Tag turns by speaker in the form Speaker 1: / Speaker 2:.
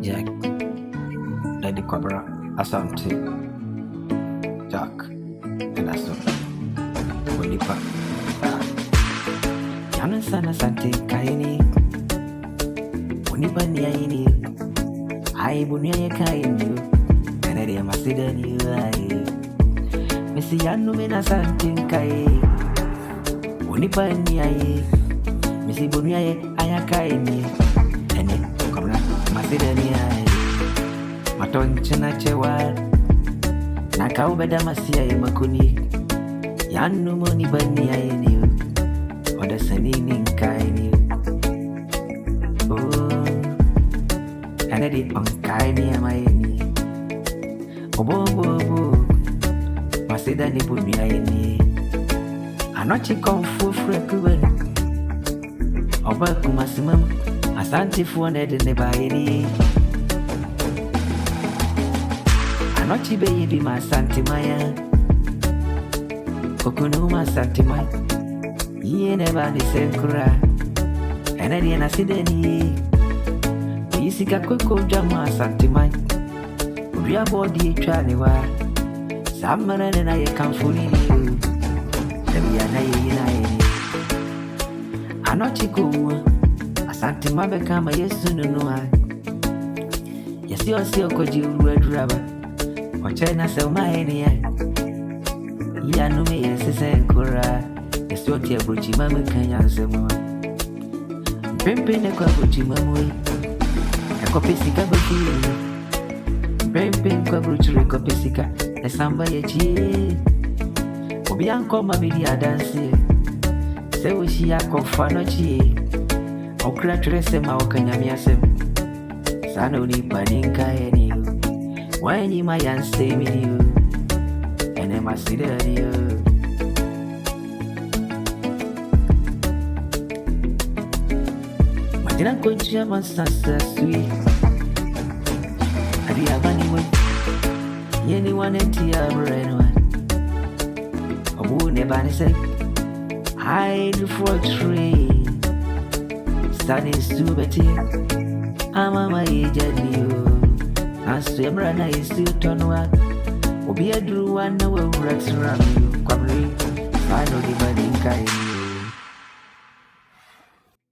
Speaker 1: Jack, Daddy Cobra, Asante, Jack, and Aso, Wolipa, Yana Sana Sante, Kaini, Wonipa Niaini, I Bunia Kainu, and I am a Sidan you. Missy Yanumina Sante Kai, Wonipa Niai, Missy Bunia Ayakaini, and it come Masidania. Maton chewa na kaubeda masia ya makuni yanu moni bani ya eni oda sanini nkaini anadi onkaini ya maeni obo masida ni bumi ya eni anochi konfu frekuwe oba kumasimamu asante fuonede nebayeni Anochi baby ma santimaya Kokunu ma santimaya Iye neba ni senkura Enedi ena sideni Uyisika kweko jama santimaya Uria bodi chani wa Samana nena ye kamfuli niyo Debi ya na ye ina eni Anochi kuwa Asantima bekama yesu nunuwa Yasio koji uruwe duraba Wachena se umaeni ya Yanume yesese nkura Yasioti ya bruchi mamu kanya nsemwa Mpempene kwa bruchi mamu Yako pesika bukiri Mpempene kwa bruchi reko pesika Nesamba ye chie Obianko mabidi adansi Se ushi yako fano chie Okra trese ma wakanya miyasem Sana unipaninka eni When you my and stay with you, and then I see that you. My dinner could jam on Sasa sweet. Have you have anyone? Anyone in Tia Breno? A wound never say, I do for a tree. Standing stupid here. I'm on my age and you. Aswemra na isi utonwa Obi aduru wana wa uraksura miyu Kwa mri Fano di badinka ini